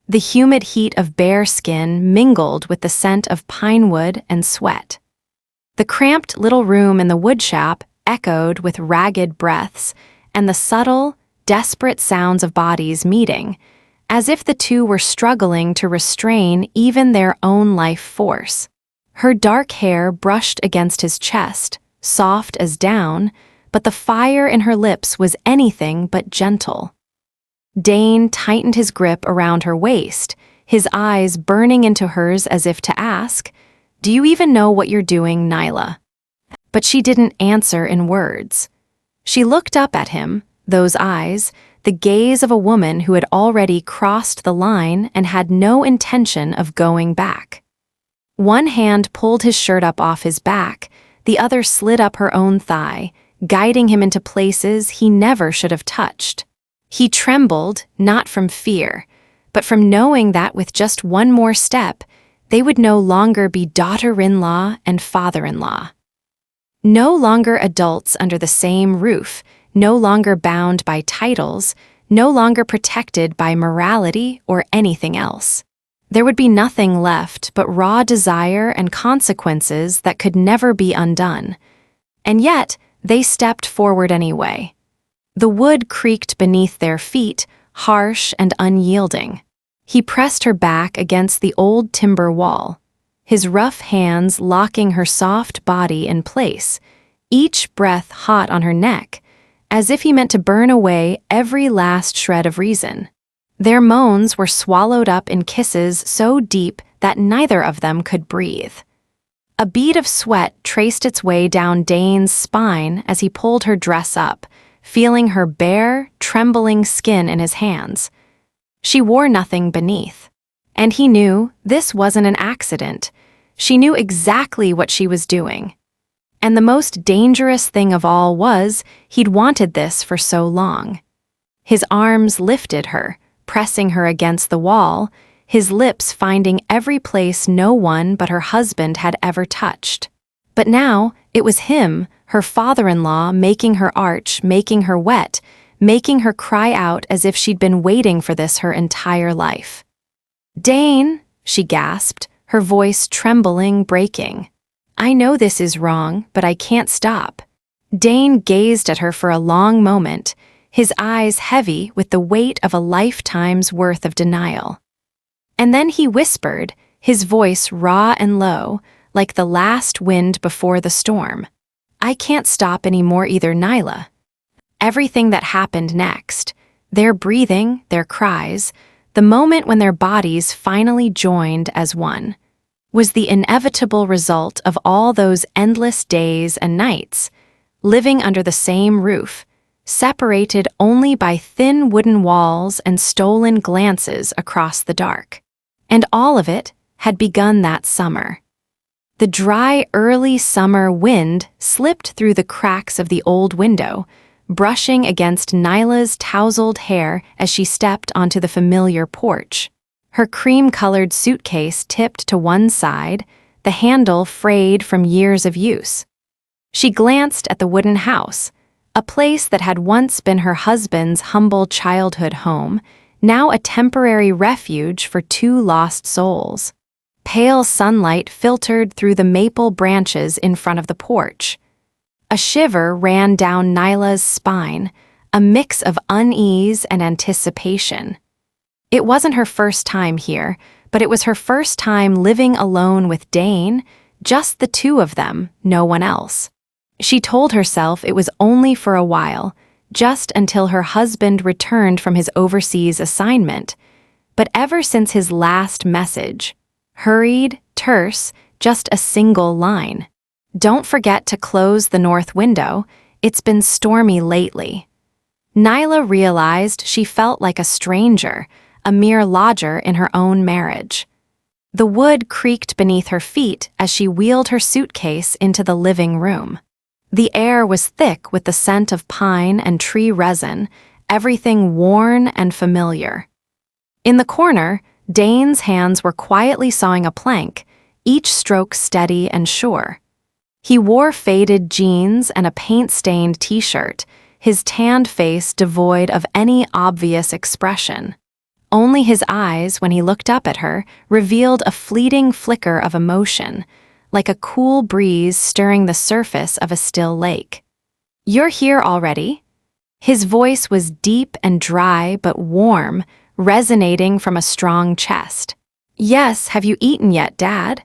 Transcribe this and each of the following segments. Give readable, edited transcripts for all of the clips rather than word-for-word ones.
The humid heat of bare skin mingled with the scent of pine wood and sweat. The cramped little room in the woodshop echoed with ragged breaths and the subtle, desperate sounds of bodies meeting, as if the two were struggling to restrain even their own life force. Her dark hair brushed against his chest, soft as down, but the fire in her lips was anything but gentle. Dane tightened his grip around her waist, his eyes burning into hers as if to ask, "Do you even know what you're doing, Nyla?" But she didn't answer in words. She looked up at him, those eyes, the gaze of a woman who had already crossed the line and had no intention of going back. One hand pulled his shirt up off his back, the other slid up her own thigh, guiding him into places he never should have touched. He trembled, not from fear, but from knowing that with just one more step, they would no longer be daughter-in-law and father-in-law. No longer adults under the same roof, no longer bound by titles, no longer protected by morality or anything else. There would be nothing left but raw desire and consequences that could never be undone. And yet, they stepped forward anyway. The wood creaked beneath their feet, harsh and unyielding. He pressed her back against the old timber wall, his rough hands locking her soft body in place, each breath hot on her neck, as if he meant to burn away every last shred of reason. Their moans were swallowed up in kisses so deep that neither of them could breathe. A bead of sweat traced its way down Dane's spine as he pulled her dress up, feeling her bare, trembling skin in his hands. She wore nothing beneath. And he knew this wasn't an accident. She knew exactly what she was doing. And the most dangerous thing of all was, he'd wanted this for so long. His arms lifted her, pressing her against the wall, his lips finding every place no one but her husband had ever touched. But now, it was him, her father-in-law, making her arch, making her wet, making her cry out as if she'd been waiting for this her entire life. "Dane," she gasped, her voice trembling, breaking. "I know this is wrong, but I can't stop." Dane gazed at her for a long moment, his eyes heavy with the weight of a lifetime's worth of denial. And then he whispered, his voice raw and low, like the last wind before the storm. "I can't stop anymore either, Nyla." Everything that happened next, their breathing, their cries, the moment when their bodies finally joined as one, was the inevitable result of all those endless days and nights, living under the same roof, separated only by thin wooden walls and stolen glances across the dark. And all of it had begun that summer. The dry, early summer wind slipped through the cracks of the old window, brushing against Nyla's tousled hair as she stepped onto the familiar porch. Her cream-colored suitcase tipped to one side, the handle frayed from years of use. She glanced at the wooden house, a place that had once been her husband's humble childhood home, now a temporary refuge for two lost souls. Pale sunlight filtered through the maple branches in front of the porch. A shiver ran down Nyla's spine, a mix of unease and anticipation. It wasn't her first time here, but it was her first time living alone with Dane, just the two of them, no one else. She told herself it was only for a while, just until her husband returned from his overseas assignment. But ever since his last message, hurried, terse, just a single line. "Don't forget to close the north window, it's been stormy lately." Nyla realized she felt like a stranger, a mere lodger in her own marriage. The wood creaked beneath her feet as she wheeled her suitcase into the living room. The air was thick with the scent of pine and tree resin, everything worn and familiar. In the corner, Dane's hands were quietly sawing a plank, each stroke steady and sure. He wore faded jeans and a paint-stained t-shirt, his tanned face devoid of any obvious expression. Only his eyes, when he looked up at her, revealed a fleeting flicker of emotion, like a cool breeze stirring the surface of a still lake. "You're here already?" His voice was deep and dry but warm, resonating from a strong chest. "Yes, have you eaten yet, Dad?"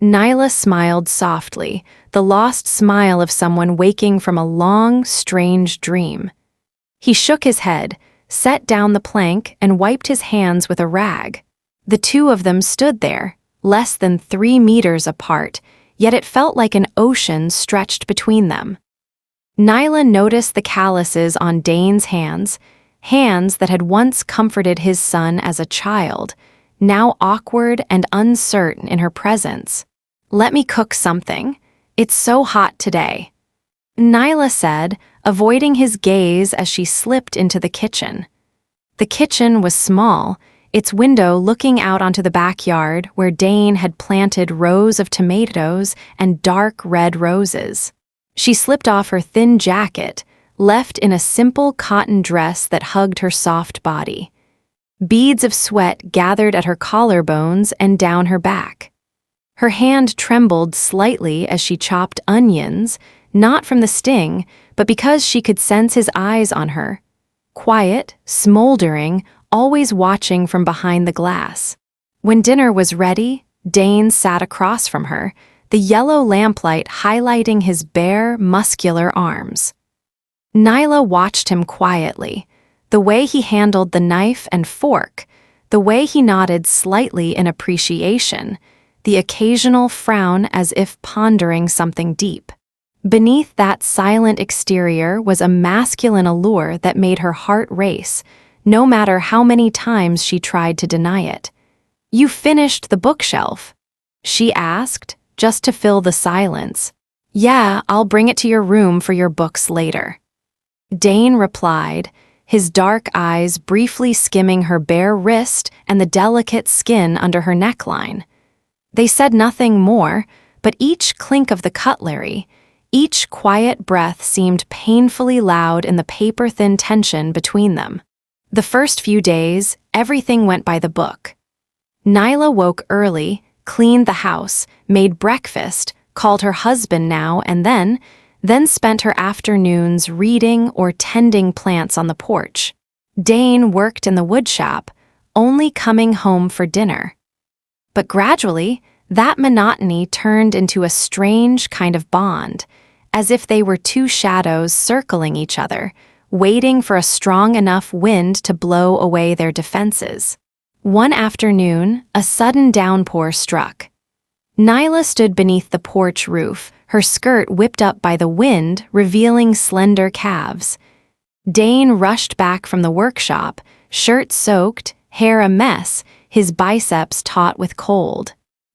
Nyla smiled softly, the lost smile of someone waking from a long, strange dream. He shook his head, set down the plank, and wiped his hands with a rag. The two of them stood there, less than 3 meters apart, yet it felt like an ocean stretched between them. Nyla noticed the calluses on Dane's hands, hands that had once comforted his son as a child, now awkward and uncertain in her presence. "Let me cook something. It's so hot today," Nyla said, avoiding his gaze as she slipped into the kitchen. The kitchen was small, its window looking out onto the backyard where Dane had planted rows of tomatoes and dark red roses. She slipped off her thin jacket, left in a simple cotton dress that hugged her soft body. Beads of sweat gathered at her collarbones and down her back. Her hand trembled slightly as she chopped onions, not from the sting, but because she could sense his eyes on her. Quiet, smoldering, always watching from behind the glass. When dinner was ready, Dane sat across from her, the yellow lamplight highlighting his bare, muscular arms. Nyla watched him quietly, the way he handled the knife and fork, the way he nodded slightly in appreciation, the occasional frown as if pondering something deep. Beneath that silent exterior was a masculine allure that made her heart race, no matter how many times she tried to deny it. "You finished the bookshelf?" she asked, just to fill the silence. "Yeah, I'll bring it to your room for your books later." Dane replied, his dark eyes briefly skimming her bare wrist and the delicate skin under her neckline. They said nothing more, but each clink of the cutlery, each quiet breath seemed painfully loud in the paper-thin tension between them. The first few days, everything went by the book. Nyla woke early, cleaned the house, made breakfast, called her husband now and then spent her afternoons reading or tending plants on the porch. Dane worked in the woodshop, only coming home for dinner. But gradually, that monotony turned into a strange kind of bond, as if they were two shadows circling each other, waiting for a strong enough wind to blow away their defenses. One afternoon, a sudden downpour struck. Nyla stood beneath the porch roof, her skirt whipped up by the wind, revealing slender calves. Dane rushed back from the workshop, shirt soaked, hair a mess, his biceps taut with cold.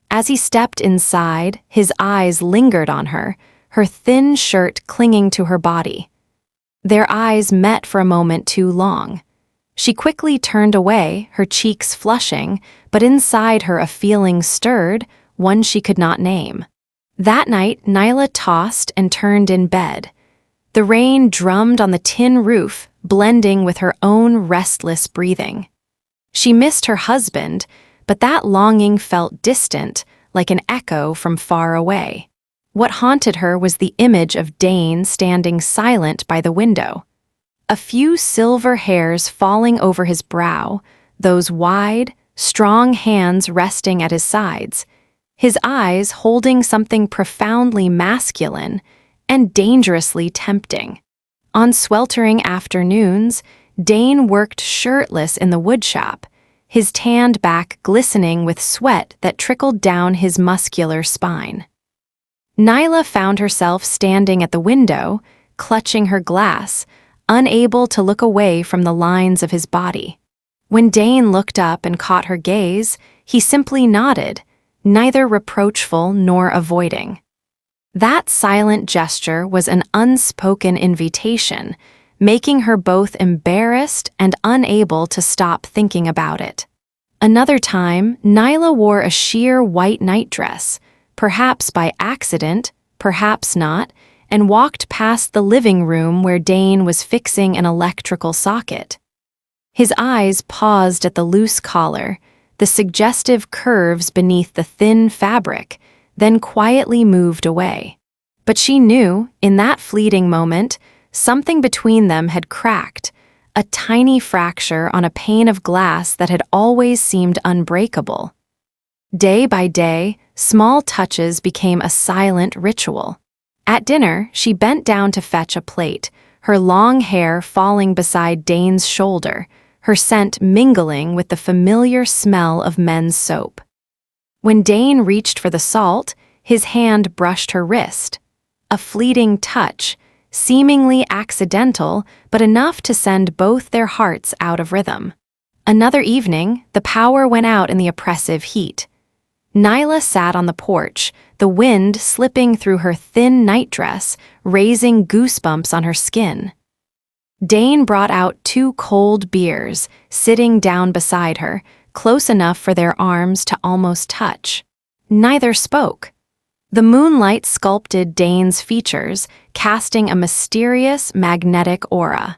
As he stepped inside, his eyes lingered on her, her thin shirt clinging to her body. Their eyes met for a moment too long. She quickly turned away, her cheeks flushing, but inside her a feeling stirred, one she could not name. That night, Nyla tossed and turned in bed. The rain drummed on the tin roof, blending with her own restless breathing. She missed her husband, but that longing felt distant, like an echo from far away. What haunted her was the image of Dane standing silent by the window. A few silver hairs falling over his brow, those wide, strong hands resting at his sides, his eyes holding something profoundly masculine and dangerously tempting. On sweltering afternoons, Dane worked shirtless in the woodshop, his tanned back glistening with sweat that trickled down his muscular spine. Nyla found herself standing at the window, clutching her glass, unable to look away from the lines of his body. When Dane looked up and caught her gaze, he simply nodded, neither reproachful nor avoiding. That silent gesture was an unspoken invitation, making her both embarrassed and unable to stop thinking about it. Another time, Nyla wore a sheer white nightdress, perhaps by accident, perhaps not, and walked past the living room where Dane was fixing an electrical socket. His eyes paused at the loose collar, the suggestive curves beneath the thin fabric, then quietly moved away. But she knew, in that fleeting moment, something between them had cracked, a tiny fracture on a pane of glass that had always seemed unbreakable. Day by day, small touches became a silent ritual. At dinner, she bent down to fetch a plate, her long hair falling beside Dane's shoulder, her scent mingling with the familiar smell of men's soap. When Dane reached for the salt, his hand brushed her wrist. A fleeting touch, seemingly accidental, but enough to send both their hearts out of rhythm. Another evening, the power went out in the oppressive heat. Nyla sat on the porch, the wind slipping through her thin nightdress, raising goosebumps on her skin. Dane brought out 2 cold beers, sitting down beside her, close enough for their arms to almost touch. Neither spoke. The moonlight sculpted Dane's features, casting a mysterious, magnetic aura.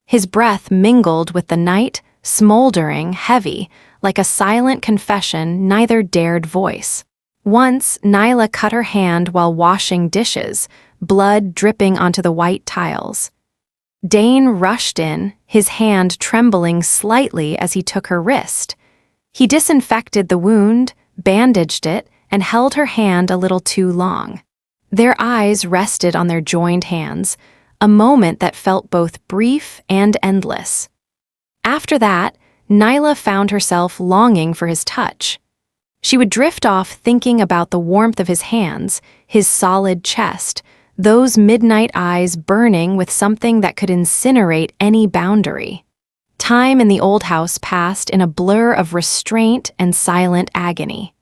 His breath mingled with the night, smoldering, heavy, like a silent confession neither dared voice. Once, Nyla cut her hand while washing dishes, blood dripping onto the white tiles. Dane rushed in, his hand trembling slightly as he took her wrist. He disinfected the wound, bandaged it, and held her hand a little too long. Their eyes rested on their joined hands, a moment that felt both brief and endless. After that, Nyla found herself longing for his touch. She would drift off thinking about the warmth of his hands, his solid chest, those midnight eyes burning with something that could incinerate any boundary. Time in the old house passed in a blur of restraint and silent agony.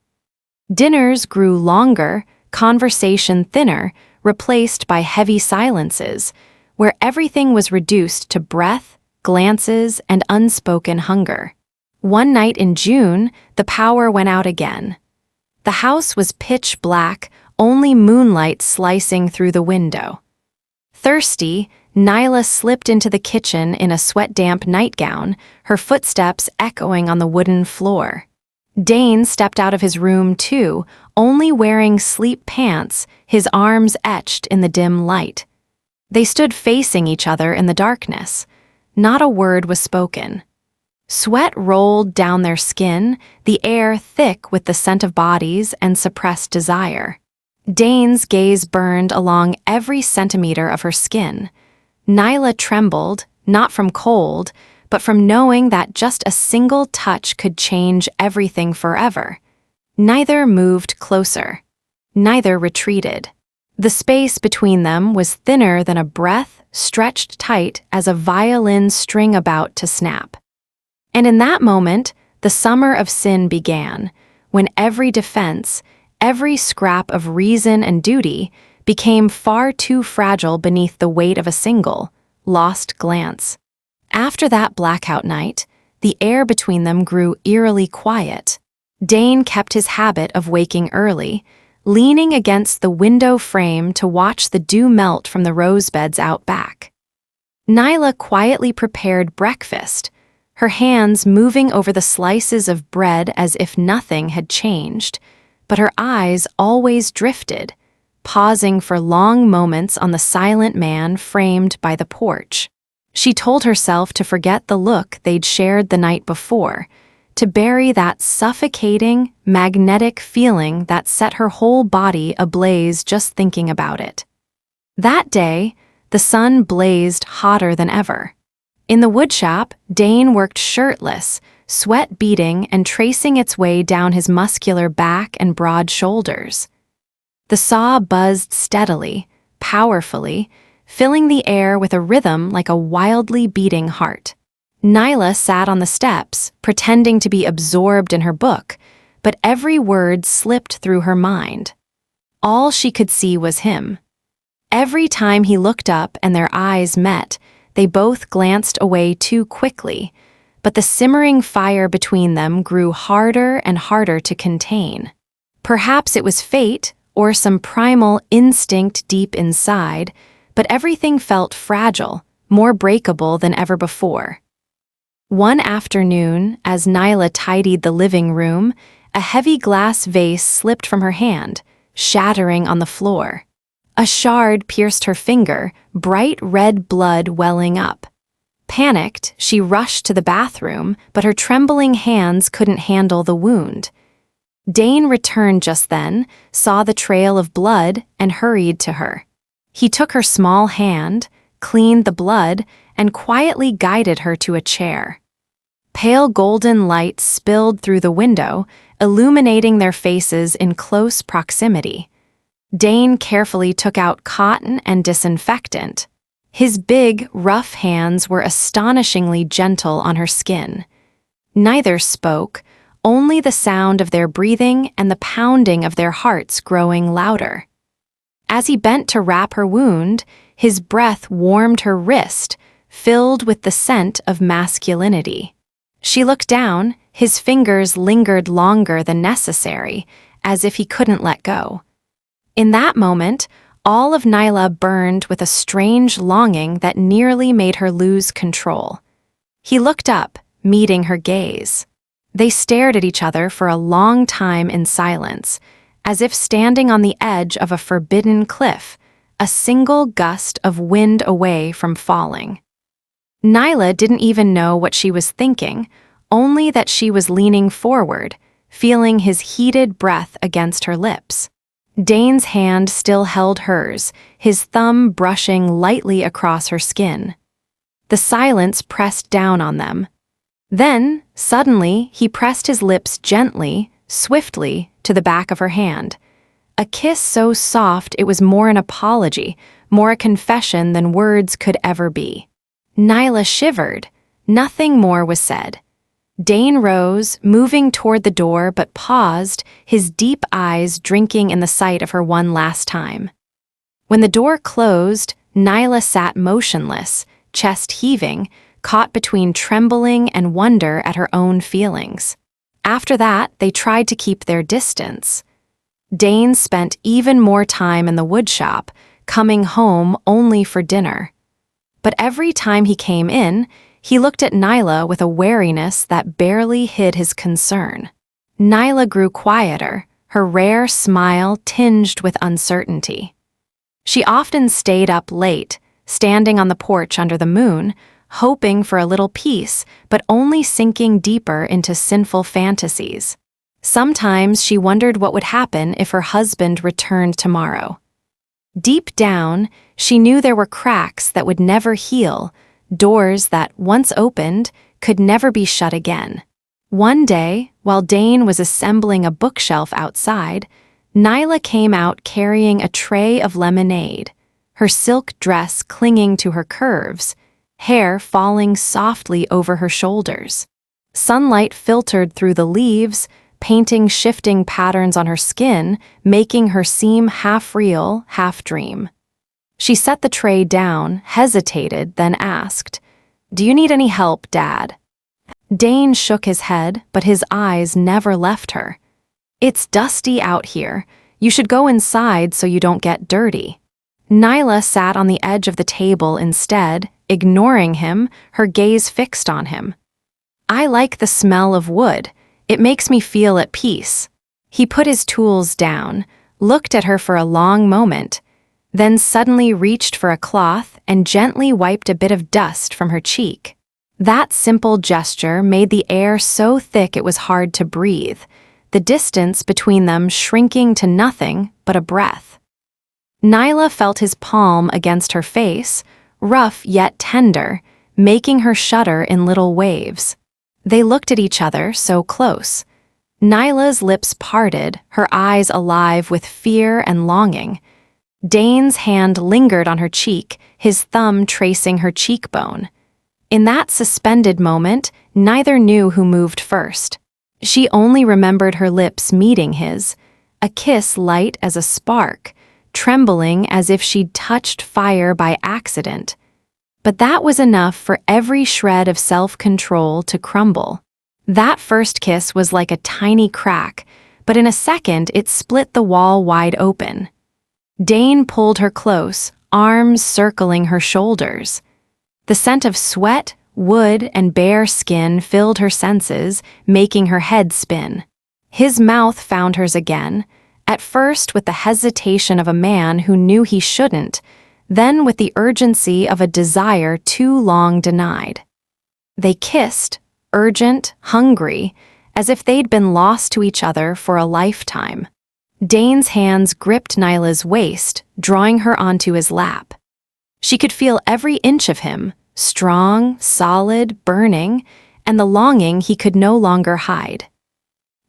Dinners grew longer, conversation thinner, replaced by heavy silences, where everything was reduced to breath, glances, and unspoken hunger. One night in June, the power went out again. The house was pitch black, only moonlight slicing through the window. Thirsty, Nyla slipped into the kitchen in a sweat-damp nightgown, her footsteps echoing on the wooden floor. Dane stepped out of his room too, only wearing sleep pants, his arms etched in the dim light. They stood facing each other in the darkness. Not a word was spoken. Sweat rolled down their skin, the air thick with the scent of bodies and suppressed desire. Dane's gaze burned along every centimeter of her skin. Nyla trembled, not from cold, but from knowing that just a single touch could change everything forever. Neither moved closer. Neither retreated. The space between them was thinner than a breath, stretched tight as a violin string about to snap. And in that moment, the summer of sin began, when every defense, every scrap of reason and duty became far too fragile beneath the weight of a single, lost glance. After that blackout night, the air between them grew eerily quiet. Dane kept his habit of waking early, leaning against the window frame to watch the dew melt from the rose beds out back. Nyla quietly prepared breakfast, her hands moving over the slices of bread as if nothing had changed, but her eyes always drifted, pausing for long moments on the silent man framed by the porch. She told herself to forget the look they'd shared the night before, to bury that suffocating, magnetic feeling that set her whole body ablaze just thinking about it. That day, the sun blazed hotter than ever. In the woodshop, Dane worked shirtless, sweat beading and tracing its way down his muscular back and broad shoulders. The saw buzzed steadily, powerfully, filling the air with a rhythm like a wildly beating heart. Nyla sat on the steps, pretending to be absorbed in her book, but every word slipped through her mind. All she could see was him. Every time he looked up and their eyes met, they both glanced away too quickly, but the simmering fire between them grew harder and harder to contain. Perhaps it was fate or some primal instinct deep inside, but everything felt fragile, more breakable than ever before. One afternoon, as Nyla tidied the living room, a heavy glass vase slipped from her hand, shattering on the floor. A shard pierced her finger, bright red blood welling up. Panicked, she rushed to the bathroom, but her trembling hands couldn't handle the wound. Dane returned just then, saw the trail of blood, and hurried to her. He took her small hand, cleaned the blood, and quietly guided her to a chair. Pale golden light spilled through the window, illuminating their faces in close proximity. Dane carefully took out cotton and disinfectant. His big, rough hands were astonishingly gentle on her skin. Neither spoke, only the sound of their breathing and the pounding of their hearts growing louder. As he bent to wrap her wound, his breath warmed her wrist, filled with the scent of masculinity. She looked down, his fingers lingered longer than necessary, as if he couldn't let go. In that moment, all of Nyla burned with a strange longing that nearly made her lose control. He looked up, meeting her gaze. They stared at each other for a long time in silence, as if standing on the edge of a forbidden cliff, a single gust of wind away from falling. Nyla didn't even know what she was thinking, only that she was leaning forward, feeling his heated breath against her lips. Dane's hand still held hers, his thumb brushing lightly across her skin. The silence pressed down on them. Then, suddenly, he pressed his lips gently, swiftly, to the back of her hand. A kiss so soft it was more an apology, more a confession than words could ever be. Nyla shivered. Nothing more was said. Dane rose, moving toward the door, but paused, his deep eyes drinking in the sight of her one last time. When the door closed, Nyla sat motionless, chest heaving, caught between trembling and wonder at her own feelings. After that, they tried to keep their distance. Dane spent even more time in the woodshop, coming home only for dinner. But every time he came in, he looked at Nyla with a wariness that barely hid his concern. Nyla grew quieter, her rare smile tinged with uncertainty. She often stayed up late, standing on the porch under the moon, hoping for a little peace, but only sinking deeper into sinful fantasies. Sometimes she wondered what would happen if her husband returned tomorrow. Deep down, she knew there were cracks that would never heal, doors that, once opened, could never be shut again. One day, while Dane was assembling a bookshelf outside, Nyla came out carrying a tray of lemonade, her silk dress clinging to her curves, hair falling softly over her shoulders. Sunlight filtered through the leaves, painting shifting patterns on her skin, making her seem half real, half dream. She set the tray down, hesitated, then asked, "Do you need any help, Dad?" Dane shook his head, but his eyes never left her. "It's dusty out here. You should go inside so you don't get dirty." Nyla sat on the edge of the table instead, ignoring him, her gaze fixed on him. "I like the smell of wood. It makes me feel at peace." He put his tools down, looked at her for a long moment, then suddenly reached for a cloth and gently wiped a bit of dust from her cheek. That simple gesture made the air so thick it was hard to breathe, the distance between them shrinking to nothing but a breath. Nyla felt his palm against her face, rough yet tender, making her shudder in little waves. They looked at each other so close. Nyla's lips parted, her eyes alive with fear and longing. Dane's hand lingered on her cheek, his thumb tracing her cheekbone. In that suspended moment, neither knew who moved first. She only remembered her lips meeting his, a kiss light as a spark, trembling as if she'd touched fire by accident. But that was enough for every shred of self-control to crumble. That first kiss was like a tiny crack, but in a second it split the wall wide open. Dane pulled her close, arms circling her shoulders. The scent of sweat, wood, and bare skin filled her senses, making her head spin. His mouth found hers again, at first with the hesitation of a man who knew he shouldn't, then with the urgency of a desire too long denied. They kissed, urgent, hungry, as if they'd been lost to each other for a lifetime. Dane's hands gripped Nyla's waist, drawing her onto his lap. She could feel every inch of him, strong, solid, burning, and the longing he could no longer hide.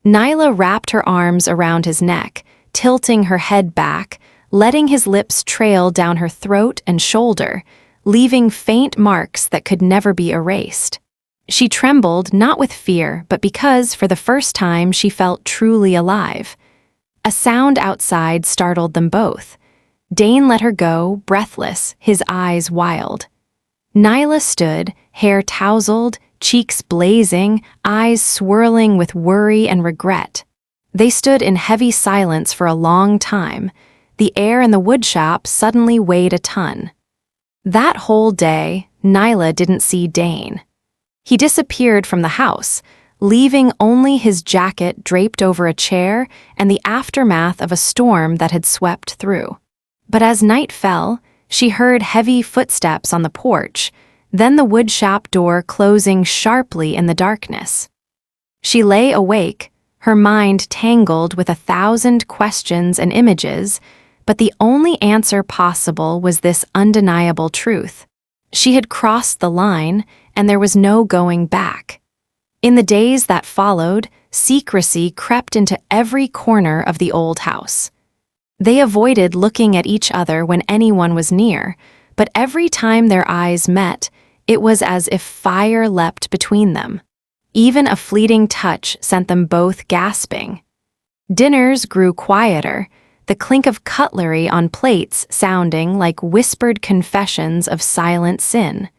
Nyla wrapped her arms around his neck, tilting her head back, letting his lips trail down her throat and shoulder, leaving faint marks that could never be erased. She trembled not with fear, but because, for the first time, she felt truly alive. A sound outside startled them both. Dane let her go, breathless, his eyes wild. Nyla stood, hair tousled, cheeks blazing, eyes swirling with worry and regret. They stood in heavy silence for a long time. The air in the woodshop suddenly weighed a ton. That whole day, Nyla didn't see Dane. He disappeared from the house, leaving only his jacket draped over a chair and the aftermath of a storm that had swept through. But as night fell, she heard heavy footsteps on the porch, then the woodshop door closing sharply in the darkness. She lay awake, her mind tangled with 1,000 questions and images, but the only answer possible was this undeniable truth. She had crossed the line, and there was no going back. In the days that followed, secrecy crept into every corner of the old house. They avoided looking at each other when anyone was near, but every time their eyes met, it was as if fire leapt between them. Even a fleeting touch sent them both gasping. Dinners grew quieter, the clink of cutlery on plates sounding like whispered confessions of silent sin.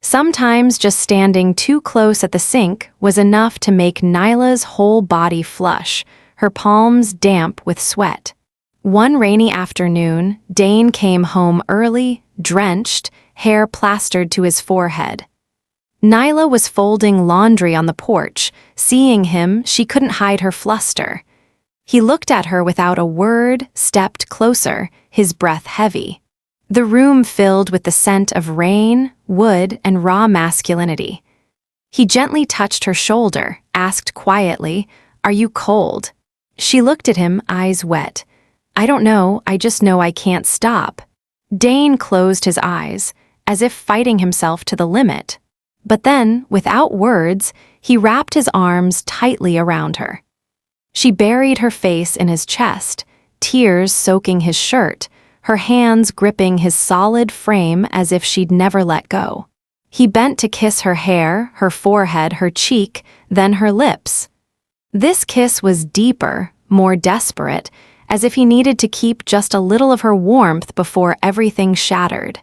Sometimes just standing too close at the sink was enough to make Nyla's whole body flush, her palms damp with sweat. One rainy afternoon, Dane came home early, drenched, hair plastered to his forehead. Nyla was folding laundry on the porch. Seeing him, she couldn't hide her fluster. He looked at her without a word, stepped closer, his breath heavy. The room filled with the scent of rain, wood, and raw masculinity. He gently touched her shoulder, asked quietly, "Are you cold?" She looked at him, eyes wet. "I don't know, I just know I can't stop." Dane closed his eyes, as if fighting himself to the limit. But then, without words, he wrapped his arms tightly around her. She buried her face in his chest, tears soaking his shirt, her hands gripping his solid frame as if she'd never let go. He bent to kiss her hair, her forehead, her cheek, then her lips. This kiss was deeper, more desperate, as if he needed to keep just a little of her warmth before everything shattered.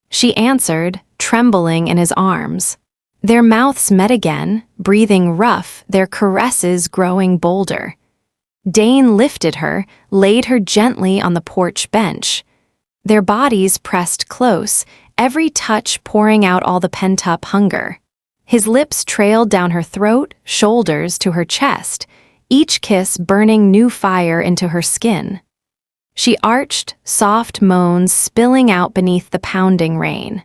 She answered, trembling in his arms. Their mouths met again, breathing rough, their caresses growing bolder. Dane lifted her, laid her gently on the porch bench. Their bodies pressed close, every touch pouring out all the pent-up hunger. His lips trailed down her throat, shoulders to her chest, each kiss burning new fire into her skin. She arched, soft moans spilling out beneath the pounding rain.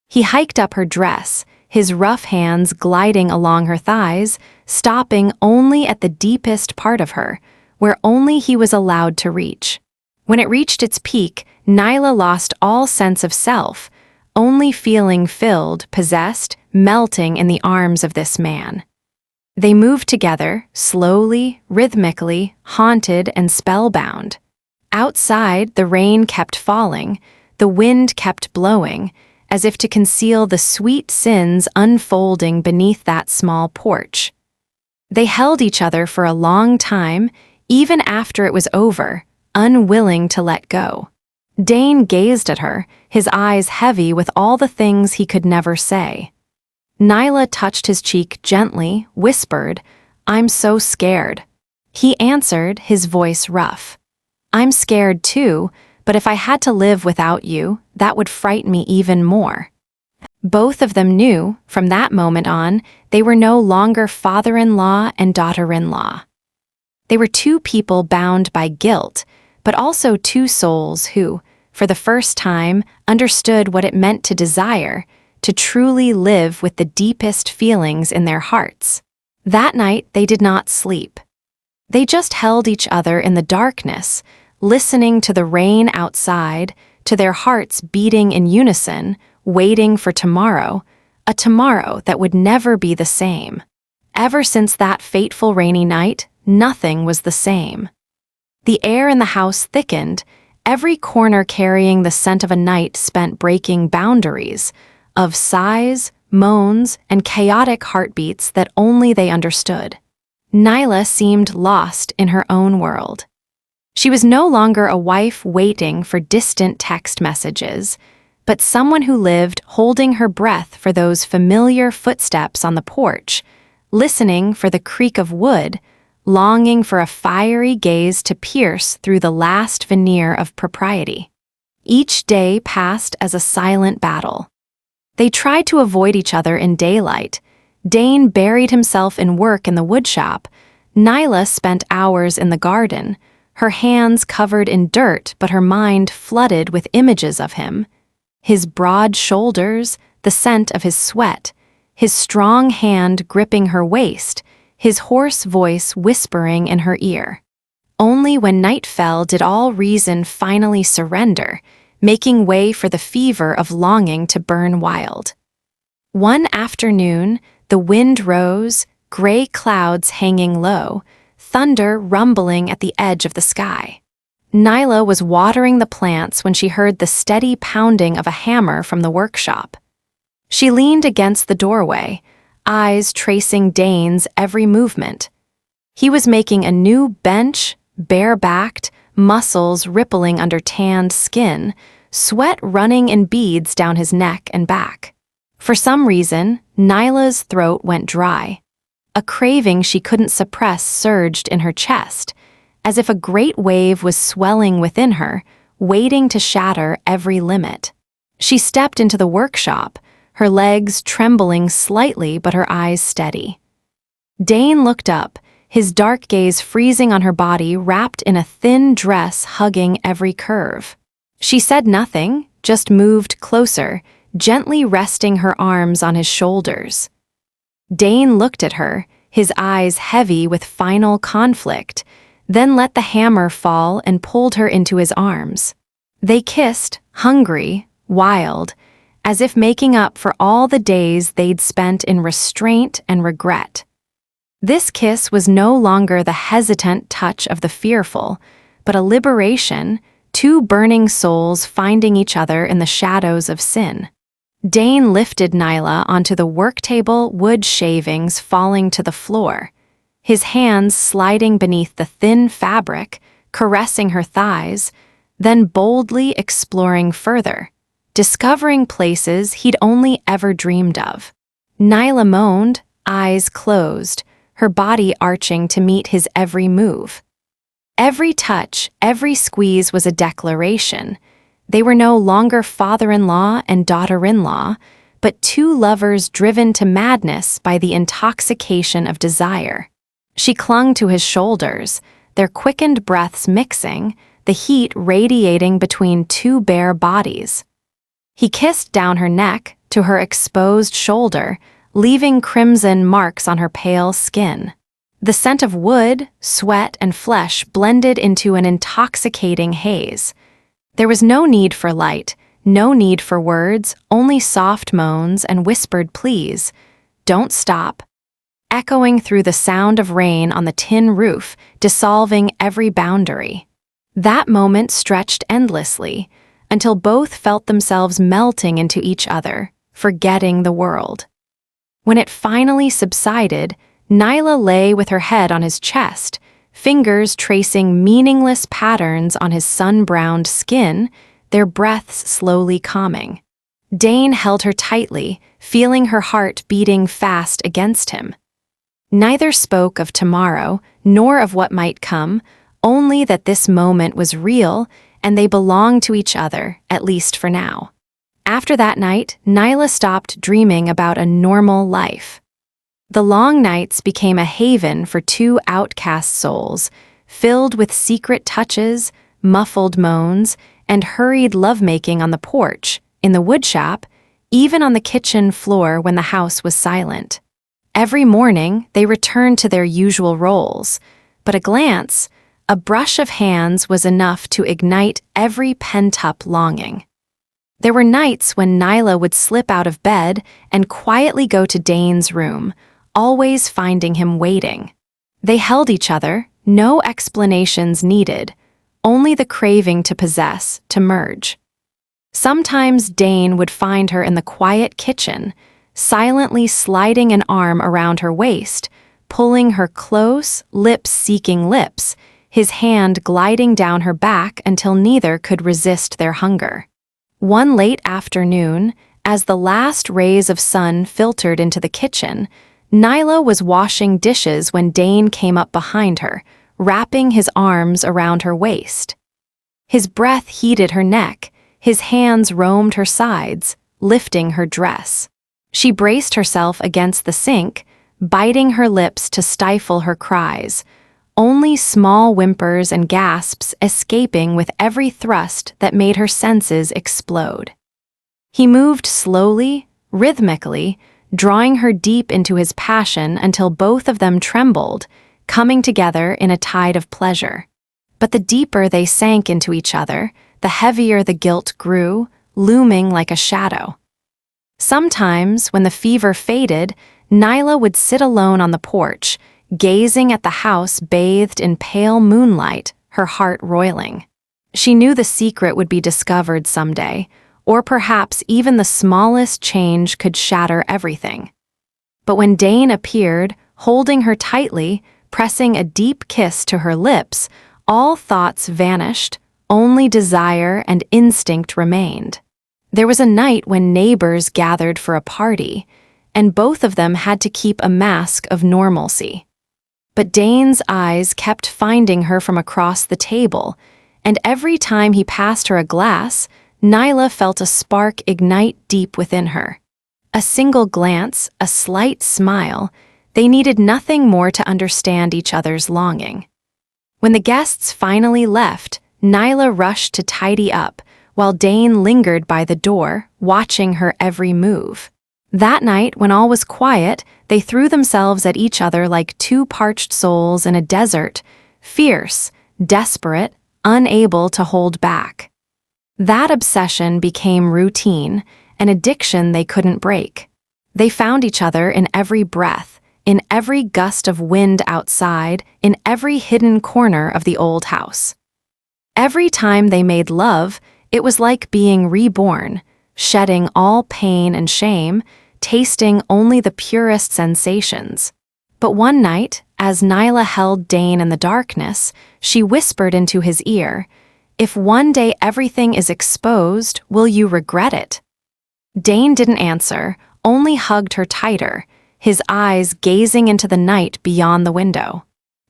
He hiked up her dress, his rough hands gliding along her thighs, stopping only at the deepest part of her, where only he was allowed to reach. When it reached its peak, Nyla lost all sense of self, only feeling filled, possessed, melting in the arms of this man. They moved together, slowly, rhythmically, haunted and spellbound. Outside, the rain kept falling, the wind kept blowing, as if to conceal the sweet sins unfolding beneath that small porch. They held each other for a long time, even after it was over, unwilling to let go. Dane gazed at her, his eyes heavy with all the things he could never say. Nyla touched his cheek gently, whispered, "I'm so scared." He answered, his voice rough. "I'm scared too, but if I had to live without you, that would frighten me even more." Both of them knew, from that moment on, they were no longer father-in-law and daughter-in-law. They were two people bound by guilt, but also two souls who, for the first time, understood what it meant to desire, to truly live with the deepest feelings in their hearts. That night, they did not sleep. They just held each other in the darkness, listening to the rain outside, to their hearts beating in unison, waiting for tomorrow, a tomorrow that would never be the same. Ever since that fateful rainy night, nothing was the same. The air in the house thickened, every corner carrying the scent of a night spent breaking boundaries, of sighs, moans, and chaotic heartbeats that only they understood. Nyla seemed lost in her own world. She was no longer a wife waiting for distant text messages, but someone who lived holding her breath for those familiar footsteps on the porch, listening for the creak of wood, longing for a fiery gaze to pierce through the last veneer of propriety. Each day passed as a silent battle. They tried to avoid each other in daylight. Dane buried himself in work in the woodshop. Nyla spent hours in the garden, her hands covered in dirt but her mind flooded with images of him. His broad shoulders, the scent of his sweat, his strong hand gripping her waist, his hoarse voice whispering in her ear. Only when night fell did all reason finally surrender, making way for the fever of longing to burn wild. One afternoon, the wind rose, gray clouds hanging low, thunder rumbling at the edge of the sky. Nyla was watering the plants when she heard the steady pounding of a hammer from the workshop. She leaned against the doorway, eyes tracing Dane's every movement. He was making a new bench, bare-backed, muscles rippling under tanned skin, sweat running in beads down his neck and back. For some reason, Nyla's throat went dry. A craving she couldn't suppress surged in her chest, as if a great wave was swelling within her, waiting to shatter every limit. She stepped into the workshop, her legs trembling slightly but her eyes steady. Dane looked up, his dark gaze freezing on her body wrapped in a thin dress hugging every curve. She said nothing, just moved closer, gently resting her arms on his shoulders. Dane looked at her, his eyes heavy with final conflict, then let the hammer fall and pulled her into his arms. They kissed, hungry, wild, as if making up for all the days they'd spent in restraint and regret. This kiss was no longer the hesitant touch of the fearful, but a liberation, two burning souls finding each other in the shadows of sin. Dane lifted Nyla onto the work table, wood shavings falling to the floor, his hands sliding beneath the thin fabric, caressing her thighs, then boldly exploring further, discovering places he'd only ever dreamed of. Nyla moaned, eyes closed, her body arching to meet his every move. Every touch, every squeeze was a declaration. They were no longer father-in-law and daughter-in-law, but two lovers driven to madness by the intoxication of desire. She clung to his shoulders, their quickened breaths mixing, the heat radiating between two bare bodies. He kissed down her neck to her exposed shoulder, leaving crimson marks on her pale skin. The scent of wood, sweat, and flesh blended into an intoxicating haze. There was no need for light, no need for words, only soft moans and whispered pleas. "Don't stop," echoing through the sound of rain on the tin roof, dissolving every boundary. That moment stretched endlessly, until both felt themselves melting into each other, forgetting the world. When it finally subsided, Nyla lay with her head on his chest, fingers tracing meaningless patterns on his sun-browned skin, their breaths slowly calming. Dane held her tightly, feeling her heart beating fast against him. Neither spoke of tomorrow, nor of what might come, only that this moment was real and they belonged to each other, at least for now. After that night, Nyla stopped dreaming about a normal life. The long nights became a haven for two outcast souls, filled with secret touches, muffled moans, and hurried lovemaking on the porch, in the woodshop, even on the kitchen floor when the house was silent. Every morning, they returned to their usual roles, but a glance, a brush of hands was enough to ignite every pent-up longing. There were nights when Nyla would slip out of bed and quietly go to Dane's room, always finding him waiting. They held each other, no explanations needed, only the craving to possess, to merge. Sometimes Dane would find her in the quiet kitchen, silently sliding an arm around her waist, pulling her close, lips-seeking lips, his hand gliding down her back until neither could resist their hunger. One late afternoon, as the last rays of sun filtered into the kitchen, Nyla was washing dishes when Dane came up behind her, wrapping his arms around her waist. His breath heated her neck, his hands roamed her sides, lifting her dress. She braced herself against the sink, biting her lips to stifle her cries, only small whimpers and gasps escaping with every thrust that made her senses explode. He moved slowly, rhythmically, drawing her deep into his passion until both of them trembled, coming together in a tide of pleasure. But the deeper they sank into each other, the heavier the guilt grew, looming like a shadow. Sometimes, when the fever faded, Nyla would sit alone on the porch, gazing at the house bathed in pale moonlight, her heart roiling. She knew the secret would be discovered someday, or perhaps even the smallest change could shatter everything. But when Dane appeared, holding her tightly, pressing a deep kiss to her lips, all thoughts vanished, only desire and instinct remained. There was a night when neighbors gathered for a party, and both of them had to keep a mask of normalcy. But Dane's eyes kept finding her from across the table, and every time he passed her a glass, Nyla felt a spark ignite deep within her. A single glance, a slight smile, they needed nothing more to understand each other's longing. When the guests finally left, Nyla rushed to tidy up, while Dane lingered by the door, watching her every move. That night, when all was quiet, they threw themselves at each other like two parched souls in a desert, fierce, desperate, unable to hold back. That obsession became routine, an addiction they couldn't break. They found each other in every breath, in every gust of wind outside, in every hidden corner of the old house. Every time they made love, it was like being reborn, shedding all pain and shame, tasting only the purest sensations. But one night, as Nyla held Dane in the darkness, she whispered into his ear, "If one day everything is exposed, will you regret it?" Dane didn't answer, only hugged her tighter, his eyes gazing into the night beyond the window.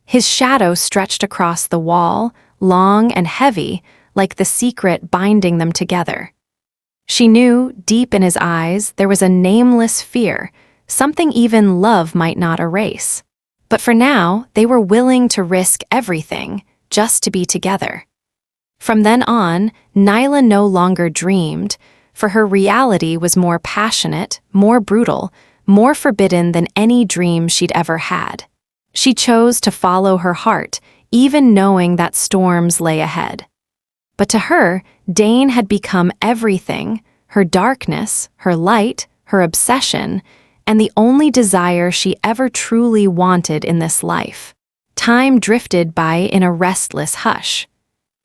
His shadow stretched across the wall, long and heavy, like the secret binding them together. She knew, deep in his eyes, there was a nameless fear, something even love might not erase. But for now, they were willing to risk everything, just to be together. From then on, Nyla no longer dreamed, for her reality was more passionate, more brutal, more forbidden than any dream she'd ever had. She chose to follow her heart, even knowing that storms lay ahead. But to her, Dane had become everything, her darkness, her light, her obsession, and the only desire she ever truly wanted in this life. Time drifted by in a restless hush.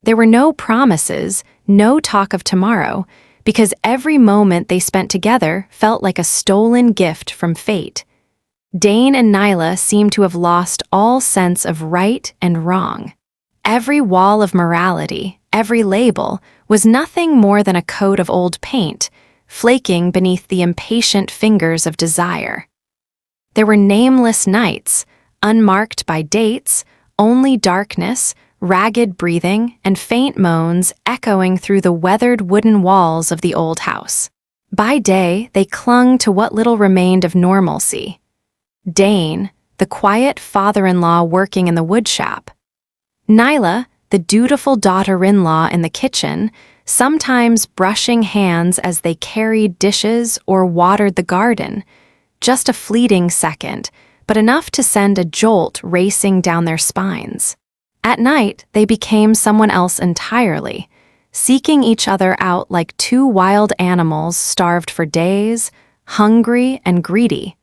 There were no promises, no talk of tomorrow, because every moment they spent together felt like a stolen gift from fate. Dane and Nyla seemed to have lost all sense of right and wrong. Every wall of morality, every label, was nothing more than a coat of old paint, flaking beneath the impatient fingers of desire. There were nameless nights, unmarked by dates, only darkness, ragged breathing, and faint moans echoing through the weathered wooden walls of the old house. By day, they clung to what little remained of normalcy. Dane, the quiet father-in-law working in the woodshop. Nyla, the dutiful daughter-in-law in the kitchen, sometimes brushing hands as they carried dishes or watered the garden. Just a fleeting second, but enough to send a jolt racing down their spines. At night, they became someone else entirely, seeking each other out like two wild animals starved for days, hungry and greedy,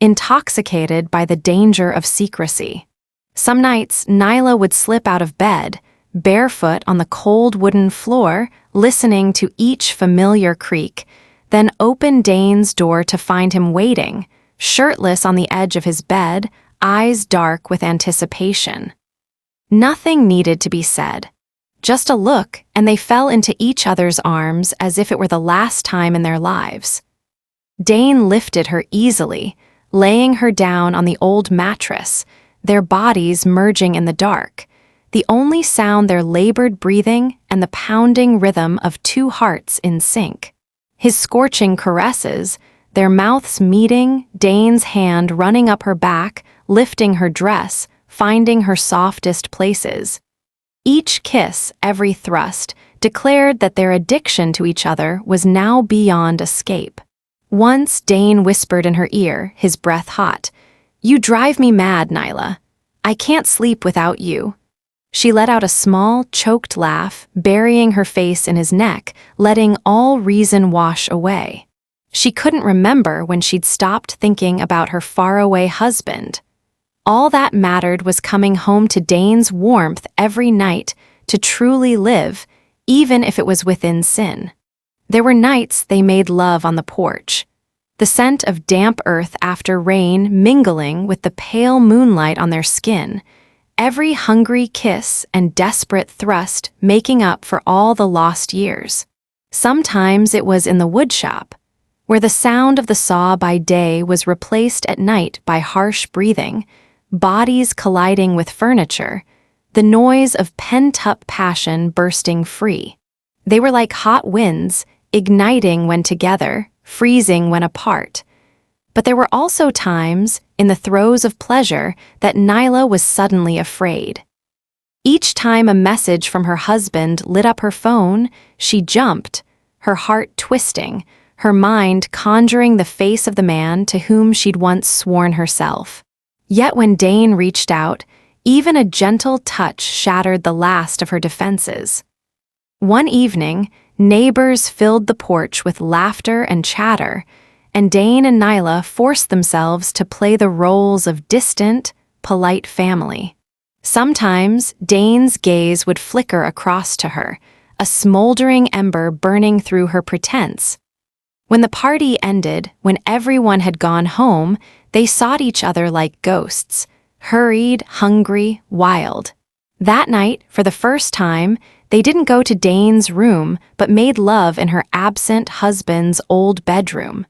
intoxicated by the danger of secrecy. Some nights, Nyla would slip out of bed, barefoot on the cold wooden floor, listening to each familiar creak, then open Dane's door to find him waiting, shirtless on the edge of his bed, eyes dark with anticipation. Nothing needed to be said. Just a look, and they fell into each other's arms as if it were the last time in their lives. Dane lifted her easily, laying her down on the old mattress, their bodies merging in the dark, the only sound their labored breathing and the pounding rhythm of two hearts in sync. His scorching caresses, their mouths meeting, Dane's hand running up her back, lifting her dress, finding her softest places. Each kiss, every thrust, declared that their addiction to each other was now beyond escape. Once Dane whispered in her ear, his breath hot, "You drive me mad, Nyla. I can't sleep without you." She let out a small, choked laugh, burying her face in his neck, letting all reason wash away. She couldn't remember when she'd stopped thinking about her faraway husband. All that mattered was coming home to Dane's warmth every night, to truly live, even if it was within sin. There were nights they made love on the porch, the scent of damp earth after rain mingling with the pale moonlight on their skin, every hungry kiss and desperate thrust making up for all the lost years. Sometimes it was in the woodshop, where the sound of the saw by day was replaced at night by harsh breathing, bodies colliding with furniture, the noise of pent-up passion bursting free. They were like hot winds, igniting when together, freezing when apart. But there were also times, in the throes of pleasure, that Nyla was suddenly afraid. Each time a message from her husband lit up her phone, she jumped, her heart twisting, her mind conjuring the face of the man to whom she'd once sworn herself. Yet when Dane reached out, even a gentle touch shattered the last of her defenses. One evening, neighbors filled the porch with laughter and chatter, and Dane and Nyla forced themselves to play the roles of distant, polite family. Sometimes, Dane's gaze would flicker across to her, a smoldering ember burning through her pretense. When the party ended, when everyone had gone home, they sought each other like ghosts, hurried, hungry, wild. That night, for the first time, they didn't go to Dane's room, but made love in her absent husband's old bedroom.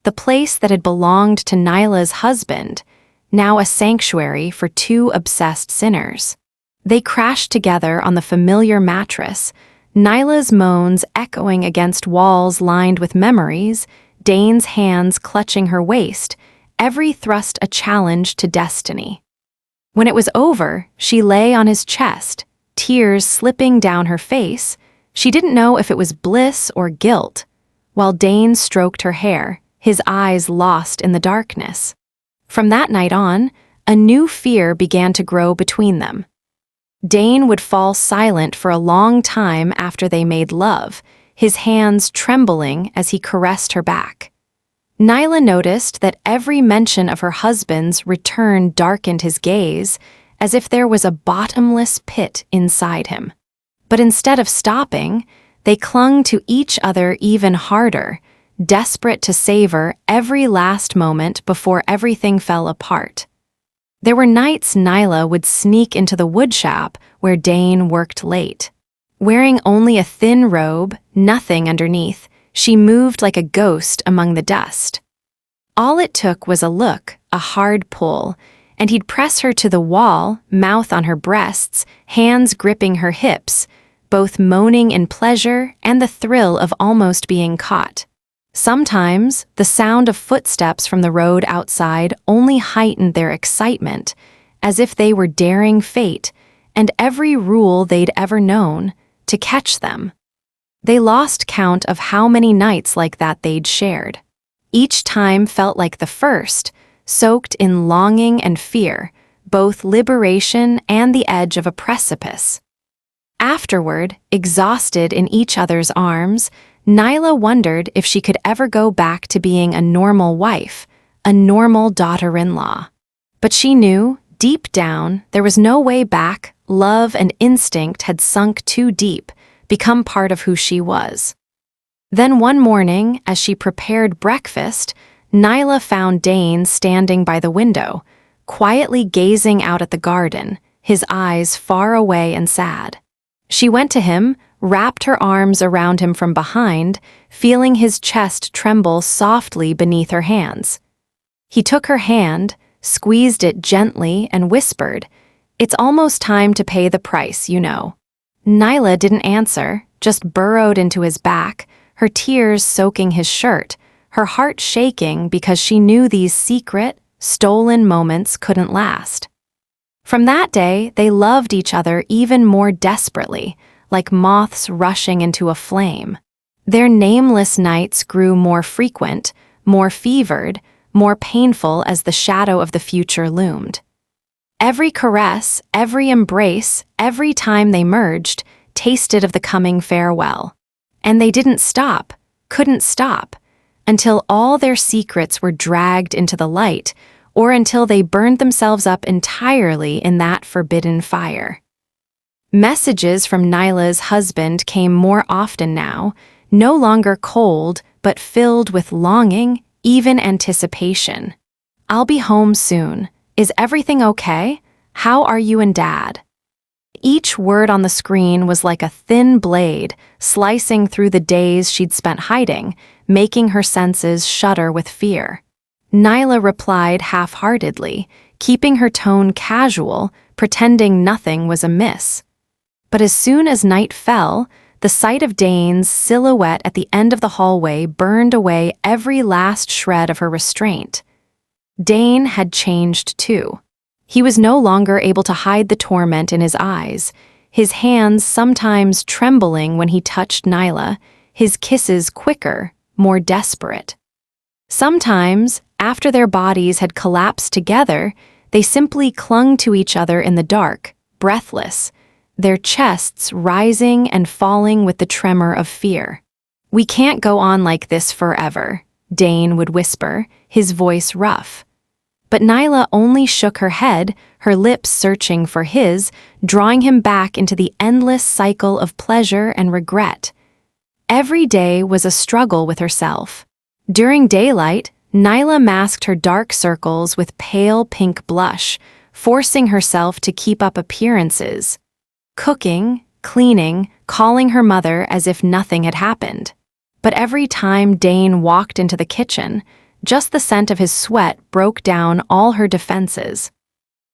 The place that had belonged to Nyla's husband, now a sanctuary for two obsessed sinners. They crashed together on the familiar mattress, Nyla's moans echoing against walls lined with memories, Dane's hands clutching her waist, every thrust a challenge to destiny. When it was over, she lay on his chest, tears slipping down her face. She didn't know if it was bliss or guilt, while Dane stroked her hair, his eyes lost in the darkness. From that night on, a new fear began to grow between them. Dane would fall silent for a long time after they made love, his hands trembling as he caressed her back. Nyla noticed that every mention of her husband's return darkened his gaze, as if there was a bottomless pit inside him. But instead of stopping, they clung to each other even harder, desperate to savor every last moment before everything fell apart. There were nights Nyla would sneak into the woodshop where Dane worked late. Wearing only a thin robe, nothing underneath, she moved like a ghost among the dust. All it took was a look, a hard pull, and he'd press her to the wall, mouth on her breasts, hands gripping her hips, both moaning in pleasure and the thrill of almost being caught. Sometimes, the sound of footsteps from the road outside only heightened their excitement, as if they were daring fate and every rule they'd ever known to catch them. They lost count of how many nights like that they'd shared. Each time felt like the first, soaked in longing and fear, both liberation and the edge of a precipice. Afterward, exhausted in each other's arms, Nyla wondered if she could ever go back to being a normal wife, a normal daughter-in-law. But she knew, deep down, there was no way back. Love and instinct had sunk too deep, become part of who she was. Then one morning, as she prepared breakfast, Nyla found Dane standing by the window, quietly gazing out at the garden, his eyes far away and sad. She went to him, wrapped her arms around him from behind, feeling his chest tremble softly beneath her hands. He took her hand, squeezed it gently, and whispered, "It's almost time to pay the price, you know." Nyla didn't answer, just burrowed into his back, her tears soaking his shirt, her heart shaking because she knew these secret, stolen moments couldn't last. From that day, they loved each other even more desperately, like moths rushing into a flame. Their nameless nights grew more frequent, more fevered, more painful as the shadow of the future loomed. Every caress, every embrace, every time they merged, tasted of the coming farewell. And they didn't stop, couldn't stop, until all their secrets were dragged into the light, or until they burned themselves up entirely in that forbidden fire. Messages from Nyla's husband came more often now, no longer cold, but filled with longing, even anticipation. "I'll be home soon. Is everything okay? How are you and Dad?" Each word on the screen was like a thin blade, slicing through the days she'd spent hiding, making her senses shudder with fear. Nyla replied half-heartedly, keeping her tone casual, pretending nothing was amiss. But as soon as night fell, the sight of Dane's silhouette at the end of the hallway burned away every last shred of her restraint. Dane had changed too. He was no longer able to hide the torment in his eyes, his hands sometimes trembling when he touched Nyla, his kisses quicker, more desperate. Sometimes, after their bodies had collapsed together, they simply clung to each other in the dark, breathless, their chests rising and falling with the tremor of fear. "We can't go on like this forever," Dane would whisper, his voice rough. But Nyla only shook her head, her lips searching for his, drawing him back into the endless cycle of pleasure and regret. Every day was a struggle with herself. During daylight, Nyla masked her dark circles with pale pink blush, forcing herself to keep up appearances. Cooking, cleaning, calling her mother as if nothing had happened. But every time Dane walked into the kitchen, just the scent of his sweat broke down all her defenses.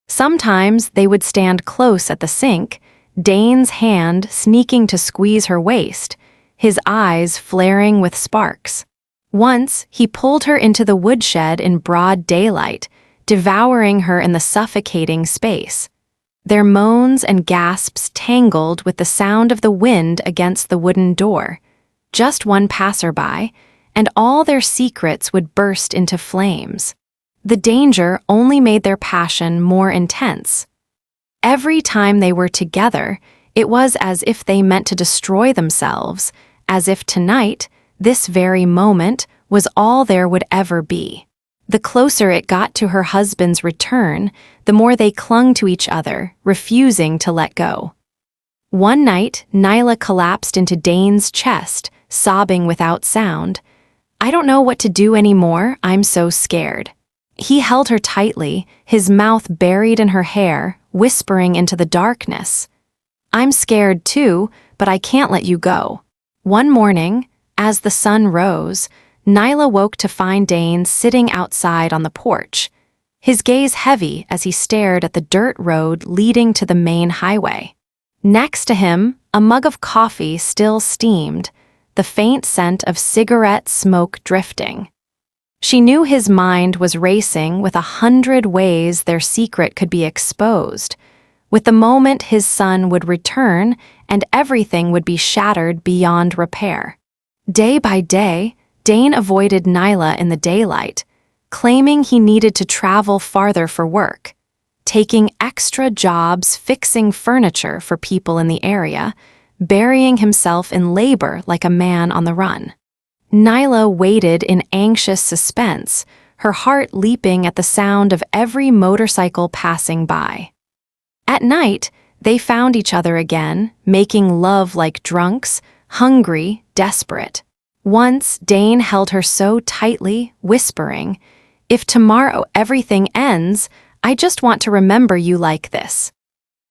Sometimes they would stand close at the sink, Dane's hand sneaking to squeeze her waist, his eyes flaring with sparks. Once, he pulled her into the woodshed in broad daylight, devouring her in the suffocating space. Their moans and gasps tangled with the sound of the wind against the wooden door. Just one passerby, and all their secrets would burst into flames. The danger only made their passion more intense. Every time they were together, it was as if they meant to destroy themselves, as if tonight, this very moment, was all there would ever be. The closer it got to her husband's return, the more they clung to each other, refusing to let go. One night, Nyla collapsed into Dane's chest, sobbing without sound. "I don't know what to do anymore, I'm so scared." He held her tightly, his mouth buried in her hair, whispering into the darkness. "I'm scared too, but I can't let you go." One morning, as the sun rose, Nyla woke to find Dane sitting outside on the porch, his gaze heavy as he stared at the dirt road leading to the main highway. Next to him, a mug of coffee still steamed, the faint scent of cigarette smoke drifting. She knew his mind was racing with 100 ways their secret could be exposed, with the moment his son would return and everything would be shattered beyond repair. Day by day, Dane avoided Nyla in the daylight, claiming he needed to travel farther for work, taking extra jobs fixing furniture for people in the area, burying himself in labor like a man on the run. Nyla waited in anxious suspense, her heart leaping at the sound of every motorcycle passing by. At night, they found each other again, making love like drunks, hungry, desperate. Once, Dane held her so tightly, whispering, "If tomorrow everything ends, I just want to remember you like this."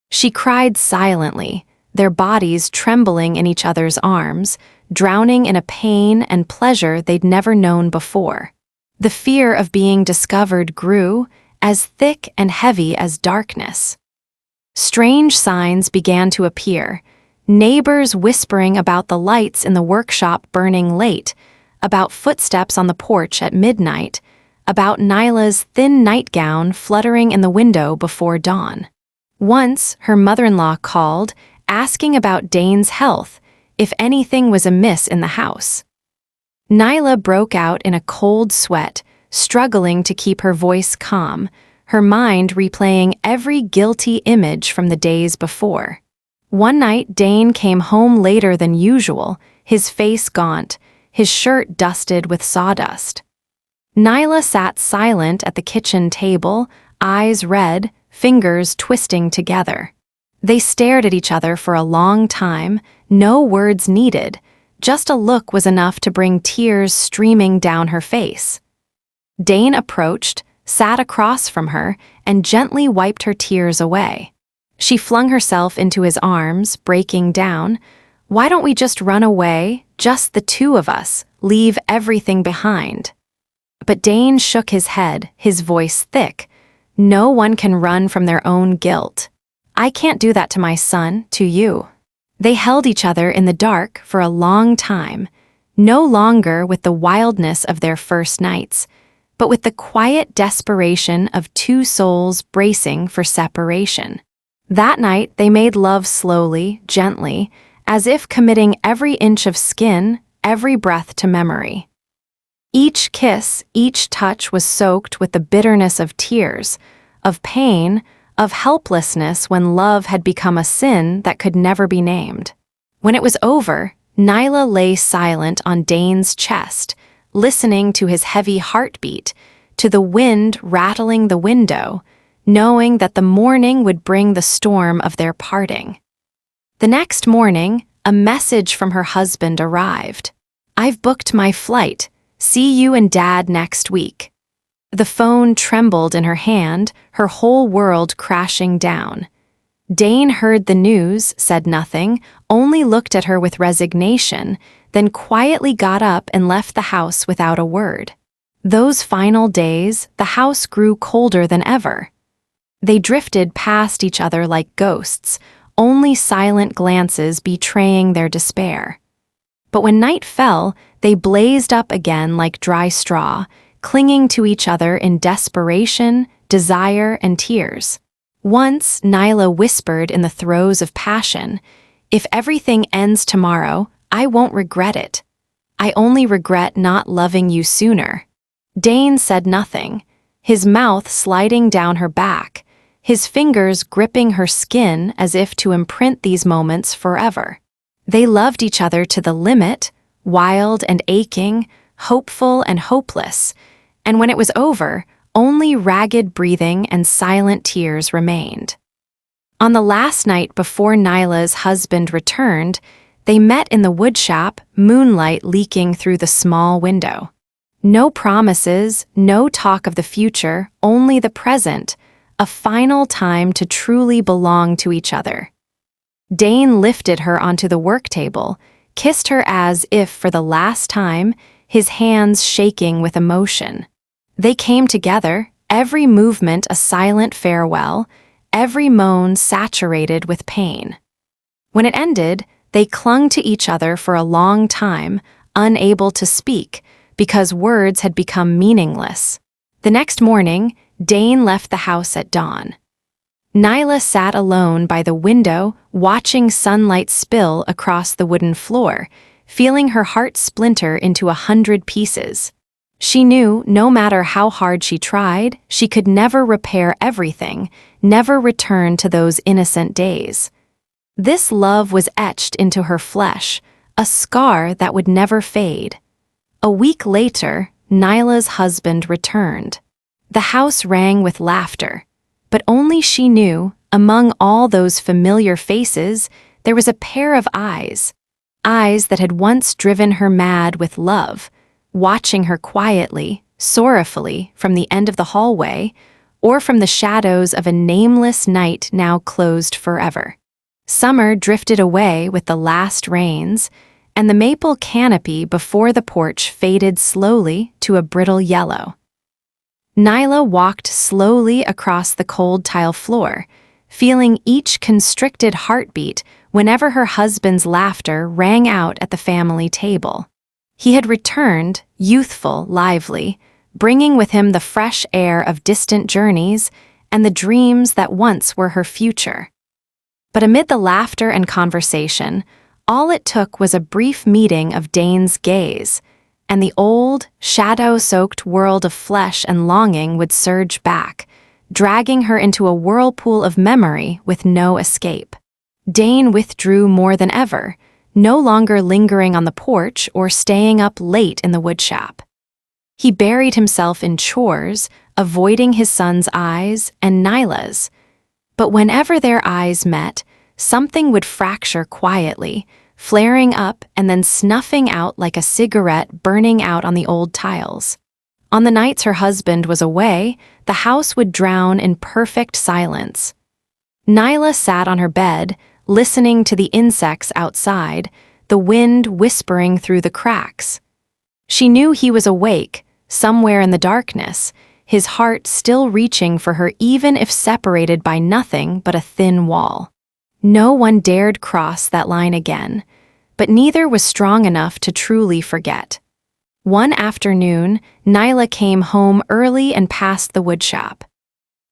She cried silently, their bodies trembling in each other's arms, drowning in a pain and pleasure they'd never known before. The fear of being discovered grew, as thick and heavy as darkness. Strange signs began to appear, neighbors whispering about the lights in the workshop burning late, about footsteps on the porch at midnight, about Nyla's thin nightgown fluttering in the window before dawn. Once, her mother-in-law called, asking about Dane's health, if anything was amiss in the house. Nyla broke out in a cold sweat, struggling to keep her voice calm, her mind replaying every guilty image from the days before. One night, Dane came home later than usual, his face gaunt, his shirt dusted with sawdust. Nyla sat silent at the kitchen table, eyes red, fingers twisting together. They stared at each other for a long time, no words needed, just a look was enough to bring tears streaming down her face. Dane approached, sat across from her, and gently wiped her tears away. She flung herself into his arms, breaking down. "Why don't we just run away, just the two of us, leave everything behind?" But Dane shook his head, his voice thick. "No one can run from their own guilt. I can't do that to my son, to you." They held each other in the dark for a long time, no longer with the wildness of their first nights, but with the quiet desperation of two souls bracing for separation. That night, they made love slowly, gently, as if committing every inch of skin, every breath to memory. Each kiss, each touch was soaked with the bitterness of tears, of pain, of helplessness when love had become a sin that could never be named. When it was over, Nyla lay silent on Dane's chest, listening to his heavy heartbeat, to the wind rattling the window, knowing that the morning would bring the storm of their parting. The next morning, a message from her husband arrived. "I've booked my flight. See you and Dad next week." The phone trembled in her hand, her whole world crashing down. Dane heard the news, said nothing, only looked at her with resignation, then quietly got up and left the house without a word. Those final days, the house grew colder than ever. They drifted past each other like ghosts, only silent glances betraying their despair. But when night fell, they blazed up again like dry straw, clinging to each other in desperation, desire, and tears. Once, Nyla whispered in the throes of passion, "If everything ends tomorrow, I won't regret it. I only regret not loving you sooner." Dane said nothing, his mouth sliding down her back, his fingers gripping her skin as if to imprint these moments forever. They loved each other to the limit, wild and aching, hopeful and hopeless, and when it was over, only ragged breathing and silent tears remained. On the last night before Nyla's husband returned, they met in the woodshop, moonlight leaking through the small window. No promises, no talk of the future, only the present, a final time to truly belong to each other. Dane lifted her onto the work table, kissed her as if for the last time, his hands shaking with emotion. They came together, every movement a silent farewell, every moan saturated with pain. When it ended, They clung to each other for a long time, unable to speak, because words had become meaningless. The next morning, Dane left the house at dawn. Nyla sat alone by the window, watching sunlight spill across the wooden floor, feeling her heart splinter into 100 pieces. She knew no matter how hard she tried, she could never repair everything, never return to those innocent days. This love was etched into her flesh, a scar that would never fade. A week later, Nyla's husband returned. The house rang with laughter, but only she knew, among all those familiar faces, there was a pair of eyes that had once driven her mad with love, watching her quietly, sorrowfully from the end of the hallway, or from the shadows of a nameless night now closed forever. Summer drifted away with the last rains, and the maple canopy before the porch faded slowly to a brittle yellow. Nyla walked slowly across the cold tile floor, feeling each constricted heartbeat whenever her husband's laughter rang out at the family table. He had returned, youthful, lively, bringing with him the fresh air of distant journeys and the dreams that once were her future. But amid the laughter and conversation, all it took was a brief meeting of Dane's gaze, and the old, shadow-soaked world of flesh and longing would surge back, dragging her into a whirlpool of memory with no escape. Dane withdrew more than ever, no longer lingering on the porch or staying up late in the woodshop. He buried himself in chores, avoiding his son's eyes and Nyla's. But whenever their eyes met, something would fracture quietly, flaring up and then snuffing out like a cigarette burning out on the old tiles. On the nights her husband was away, the house would drown in perfect silence. Nyla sat on her bed, listening to the insects outside, the wind whispering through the cracks. She knew he was awake, somewhere in the darkness, his heart still reaching for her even if separated by nothing but a thin wall. No one dared cross that line again, but neither was strong enough to truly forget. One afternoon, Nyla came home early and passed the woodshop.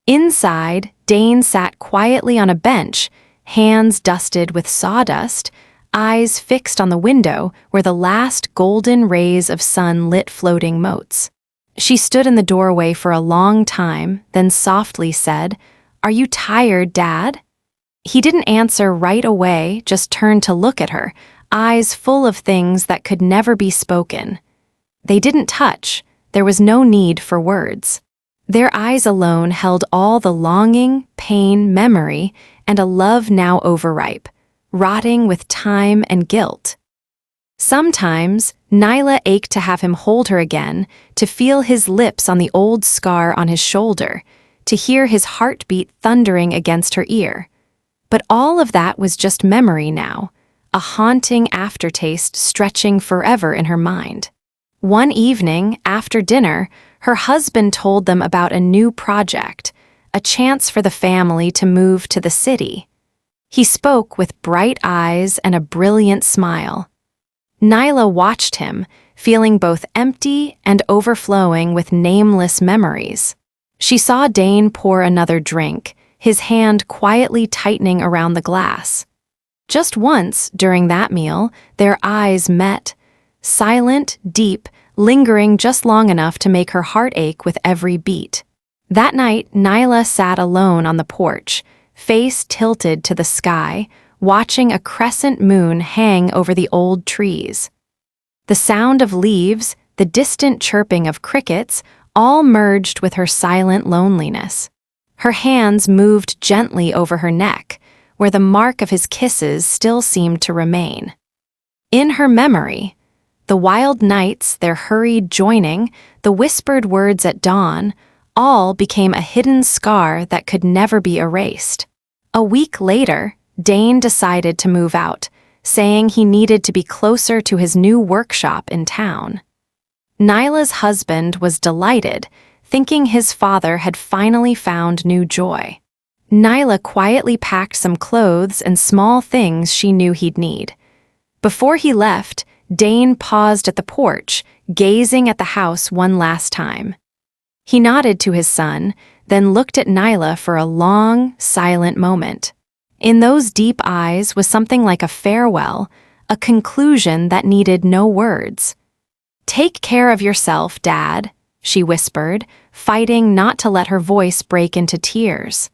Inside, Dane sat quietly on a bench, hands dusted with sawdust, eyes fixed on the window where the last golden rays of sun lit floating motes. She stood in the doorway for a long time, then softly said, "Are you tired, Dad?" He didn't answer right away, just turned to look at her, eyes full of things that could never be spoken. They didn't touch, there was no need for words. Their eyes alone held all the longing, pain, memory, and a love now overripe, rotting with time and guilt. Sometimes, Nyla ached to have him hold her again, to feel his lips on the old scar on his shoulder, to hear his heartbeat thundering against her ear. But all of that was just memory now, a haunting aftertaste stretching forever in her mind. One evening, after dinner, her husband told them about a new project, a chance for the family to move to the city. He spoke with bright eyes and a brilliant smile. Nyla watched him, feeling both empty and overflowing with nameless memories. She saw Dane pour another drink, his hand quietly tightening around the glass. Just once, during that meal, their eyes met, silent, deep, lingering just long enough to make her heart ache with every beat. That night, Nyla sat alone on the porch, face tilted to the sky, watching a crescent moon hang over the old trees. The sound of leaves, the distant chirping of crickets, all merged with her silent loneliness. Her hands moved gently over her neck, where the mark of his kisses still seemed to remain. In her memory, the wild nights, their hurried joining, the whispered words at dawn, all became a hidden scar that could never be erased. A week later, Dane decided to move out, saying he needed to be closer to his new workshop in town. Nyla's husband was delighted, thinking his father had finally found new joy. Nyla quietly packed some clothes and small things she knew he'd need. Before he left, Dane paused at the porch, gazing at the house one last time. He nodded to his son, then looked at Nyla for a long, silent moment. In those deep eyes was something like a farewell, a conclusion that needed no words. "Take care of yourself, Dad," she whispered, fighting not to let her voice break into tears.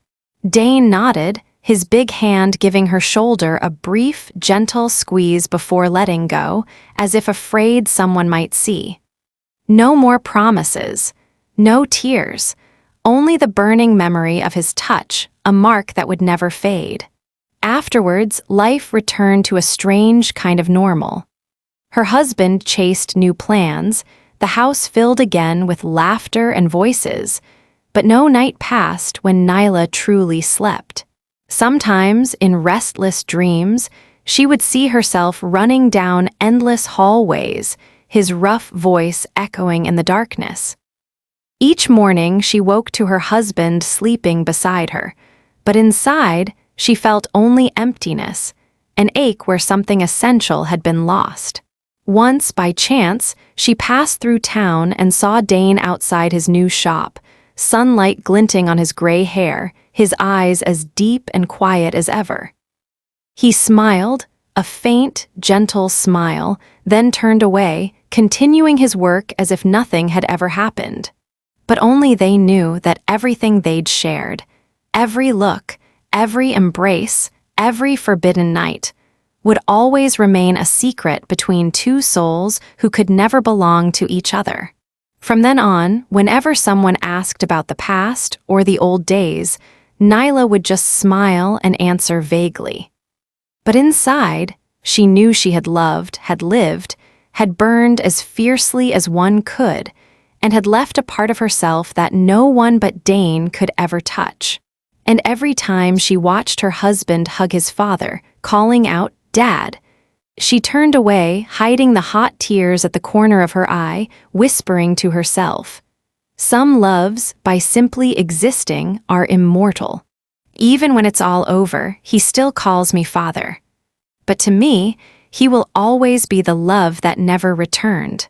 Dane nodded, his big hand giving her shoulder a brief, gentle squeeze before letting go, as if afraid someone might see. No more promises, no tears, only the burning memory of his touch, a mark that would never fade. Afterwards, life returned to a strange kind of normal. Her husband chased new plans, the house filled again with laughter and voices, but no night passed when Nyla truly slept. Sometimes, in restless dreams, she would see herself running down endless hallways, his rough voice echoing in the darkness. Each morning she woke to her husband sleeping beside her, but inside she felt only emptiness, an ache where something essential had been lost. Once, by chance, she passed through town and saw Dane outside his new shop, sunlight glinting on his gray hair, his eyes as deep and quiet as ever. He smiled, a faint, gentle smile, then turned away, continuing his work as if nothing had ever happened. But only they knew that everything they'd shared, every look, every embrace, every forbidden night, would always remain a secret between two souls who could never belong to each other. From then on, whenever someone asked about the past or the old days, Nyla would just smile and answer vaguely. But inside, she knew she had loved, had lived, had burned as fiercely as one could, and had left a part of herself that no one but Dane could ever touch. And every time she watched her husband hug his father, calling out, "Dad," she turned away, hiding the hot tears at the corner of her eye, whispering to herself, "Some loves, by simply existing, are immortal. Even when it's all over, he still calls me father. But to me, he will always be the love that never returned."